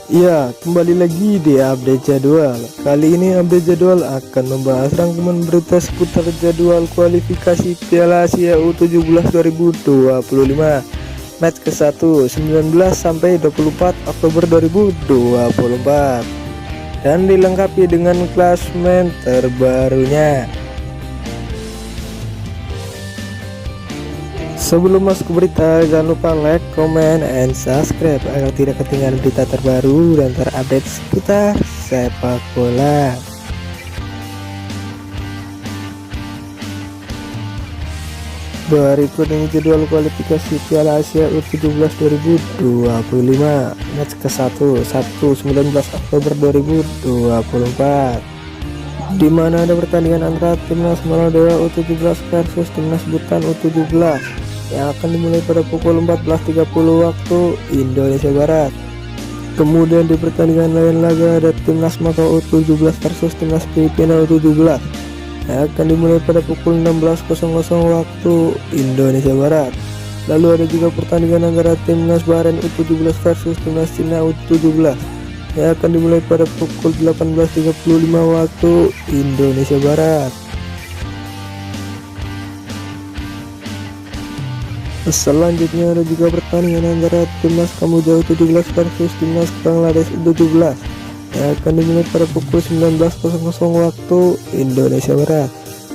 Ya, kembali lagi di update jadwal. Kali ini update jadwal akan membahas rangkuman berita seputar jadwal kualifikasi Piala Asia U17 2025 match ke-1 19 sampai 24 Oktober 2024 dan dilengkapi dengan klasemen terbarunya. Sebelum masuk ke berita, jangan lupa like, comment, and subscribe agar tidak ketinggalan berita terbaru dan terupdate seputar sepak bola. Berikut ini jadwal kualifikasi Piala Asia U17 2025 match ke-1 Sabtu 19 Oktober 2024, di mana ada pertandingan antara Timnas Maladewa U17 versus Timnas Butan U17 yang akan dimulai pada pukul 14.30 waktu Indonesia Barat. Kemudian di pertandingan lain laga ada Timnas Makau U17 versus Timnas Filipina U17 yang akan dimulai pada pukul 16.00 waktu Indonesia Barat. Lalu ada juga pertandingan antara Timnas Bahrain U17 versus Timnas Cina U17 yang akan dimulai pada pukul 18.35 waktu Indonesia Barat. Selanjutnya ada juga pertandingan antara Timnas Kamboja U17 versus Timnas Bangladesh U17 yang akan dimulai pada pukul 19.00 waktu Indonesia Barat.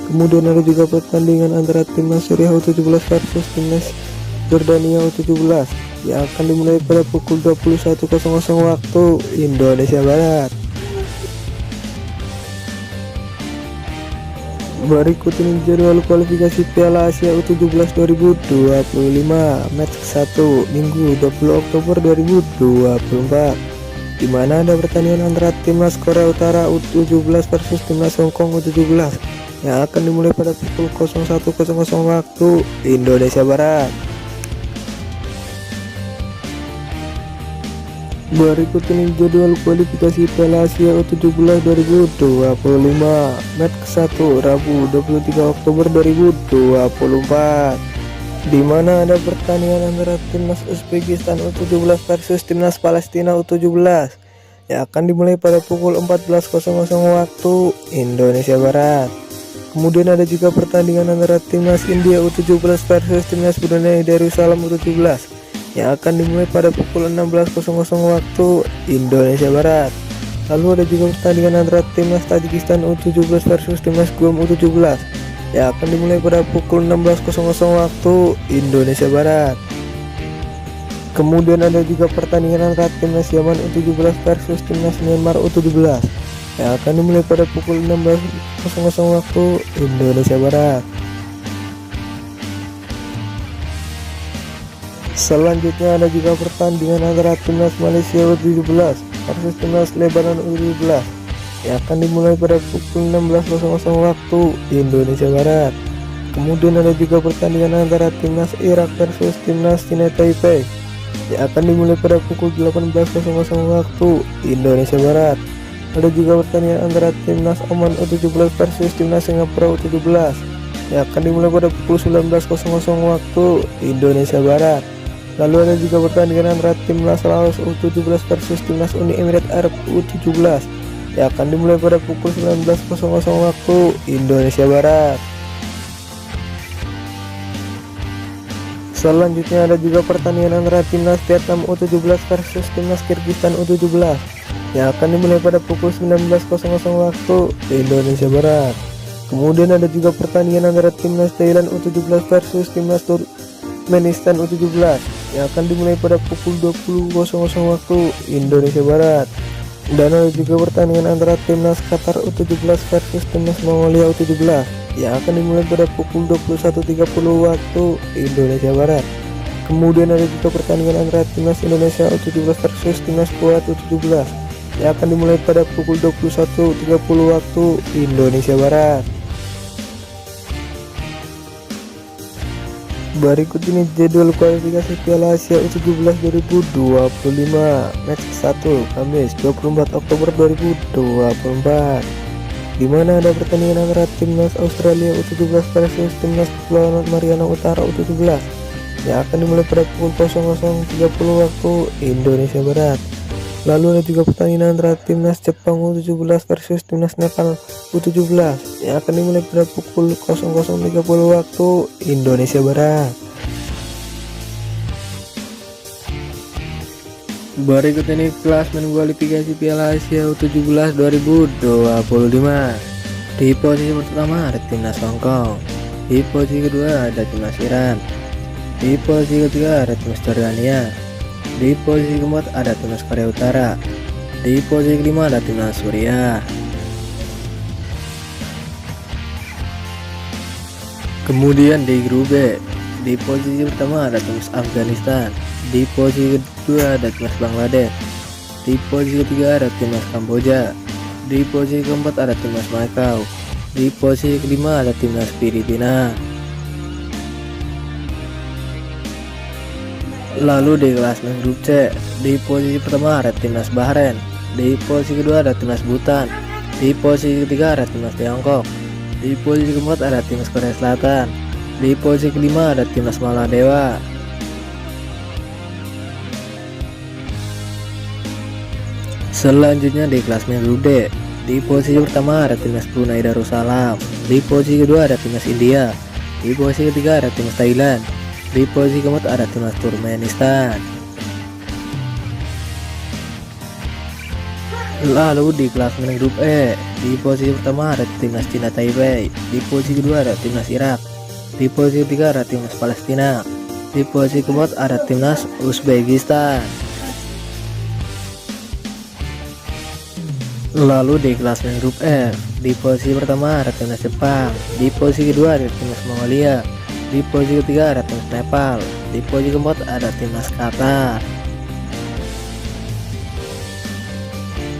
Kemudian ada juga pertandingan antara Timnas Suriah U17 versus Timnas Jordania U17 yang akan dimulai pada pukul 21.00 waktu Indonesia Barat. Berikut ini jadwal kualifikasi Piala Asia U17 2025 match ke-1 Minggu 20 Oktober 2024, di mana ada pertandingan antara Timnas Korea Utara U17 versus Timnas Hong Kong U17 yang akan dimulai pada pukul 01.00 waktu Indonesia Barat. Berikut ini jadwal kualifikasi Piala Asia U17 2025 match ke-1 Rabu 23 Oktober 2024, di mana ada pertandingan antara Timnas Uzbekistan U17 versus Timnas Palestina U17 yang akan dimulai pada pukul 14.00 waktu Indonesia Barat. Kemudian ada juga pertandingan antara Timnas India U17 versus Timnas Brunei Darussalam U17 yang akan dimulai pada pukul 16.00 waktu Indonesia Barat. Lalu ada juga pertandingan antara Timnas Tajikistan U17 versus Timnas Guam U17 yang akan dimulai pada pukul 16.00 waktu Indonesia Barat. Kemudian ada juga pertandingan antara Timnas Yaman U17 versus Timnas Myanmar U17 yang akan dimulai pada pukul 16.00 waktu Indonesia Barat. Selanjutnya ada juga pertandingan antara Timnas Malaysia U17 versus Timnas Lebanon U17 yang akan dimulai pada pukul 16.00 waktu Indonesia Barat. Kemudian ada juga pertandingan antara Timnas Irak versus Timnas Cina Taipei yang akan dimulai pada pukul 18.00 waktu Indonesia Barat. Ada juga pertandingan antara Timnas Oman U17 versus Timnas Singapura U17 yang akan dimulai pada pukul 19.00 waktu Indonesia Barat. Lalu ada juga pertandingan antara Timnas Laos U17 versus Timnas Uni Emirat Arab U17 yang akan dimulai pada pukul 19.00 waktu Indonesia Barat. Selanjutnya ada juga pertandingan antara Timnas Vietnam U17 versus Timnas Kyrgyzstan U17 yang akan dimulai pada pukul 19.00 waktu Indonesia Barat. Kemudian ada juga pertandingan antara Timnas Thailand U17 versus Timnas Turkmenistan U17 yang akan dimulai pada pukul 20.00 waktu Indonesia Barat. Dan ada juga pertandingan antara Timnas Qatar U17 versus Timnas Mongolia U17 yang akan dimulai pada pukul 21.30 waktu Indonesia Barat. Kemudian ada juga pertandingan antara Timnas Indonesia U17 versus Timnas Kuwait U17 yang akan dimulai pada pukul 21.30 waktu Indonesia Barat. Berikut ini jadwal kualifikasi Piala Asia U17 2025 match 1 Kamis 24 Oktober 2024, di mana ada pertandingan antara Timnas Australia U17 versus Timnas Kepulauan Mariana Utara U17 yang akan dimulai pada pukul 00.30 waktu Indonesia Barat. Lalu ada juga pertandingan antara timnas Jepang U17 versus timnas Nepal U17 yang akan dimulai pada pukul 00.30 waktu Indonesia Barat. Berikut ini klasmen kualifikasi Piala Asia U17 2025. Di posisi pertama ada timnas Hongkong, di posisi kedua ada timnas Iran, di posisi ketiga ada timnas Jordania, di posisi keempat ada timnas Korea Utara, di posisi kelima ada timnas Suriah. Kemudian di grup B, di posisi pertama ada timnas Afghanistan, di posisi kedua ada timnas Bangladesh, di posisi ketiga ada timnas Kamboja, di posisi keempat ada timnas Macau, di posisi kelima ada timnas Filipina. Lalu di klasemen grup C, di posisi pertama ada timnas Bahrain, di posisi kedua ada timnas Bhutan, di posisi ketiga ada timnas Tiongkok, di posisi keempat ada timnas Korea Selatan, di posisi kelima ada timnas Maladewa. Selanjutnya di klasemen grup D, di posisi pertama ada timnas Brunei Darussalam, di posisi kedua ada timnas India, di posisi ketiga ada timnas Thailand, di posisi keempat ada timnas Turkmenistan. Lalu di klasemen grup E, di posisi pertama ada timnas Cina Taipei, di posisi kedua ada timnas Irak, di posisi ketiga ada timnas Palestina, di posisi keempat ada timnas Uzbekistan. Lalu di klasemen grup F, di posisi pertama ada timnas Jepang, di posisi kedua ada timnas Mongolia, di posisi ketiga ada timnas Nepal, di posisi keempat ada timnas Qatar.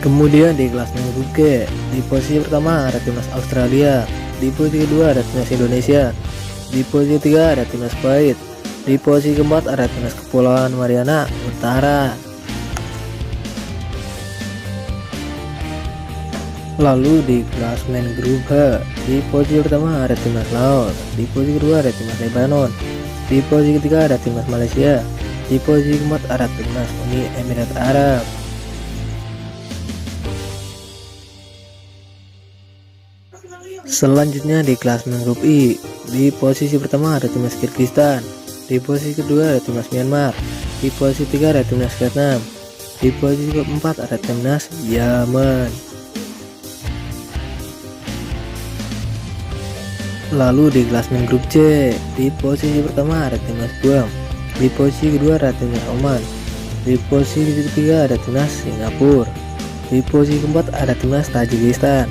Kemudian di klasemen grup G, di posisi pertama ada timnas Australia, di posisi kedua ada timnas Indonesia, di posisi ketiga ada timnas Kuwait, di posisi keempat ada timnas Kepulauan Mariana Utara. Lalu di klasemen grup H, di posisi pertama ada timnas Laos, di posisi kedua ada timnas Lebanon, di posisi ketiga ada timnas Malaysia, di posisi keempat ada timnas Uni Emirat Arab. Selanjutnya di klasemen grup I, di posisi pertama ada timnas Kyrgyzstan, di posisi kedua ada timnas Myanmar, di posisi ketiga ada timnas Vietnam, di posisi keempat ada timnas Yaman. Lalu di klasemen grup C, di posisi pertama ada timnas Guam, di posisi kedua ada timnas Oman, di posisi ketiga ada timnas Singapura, di posisi keempat ada timnas Tajikistan,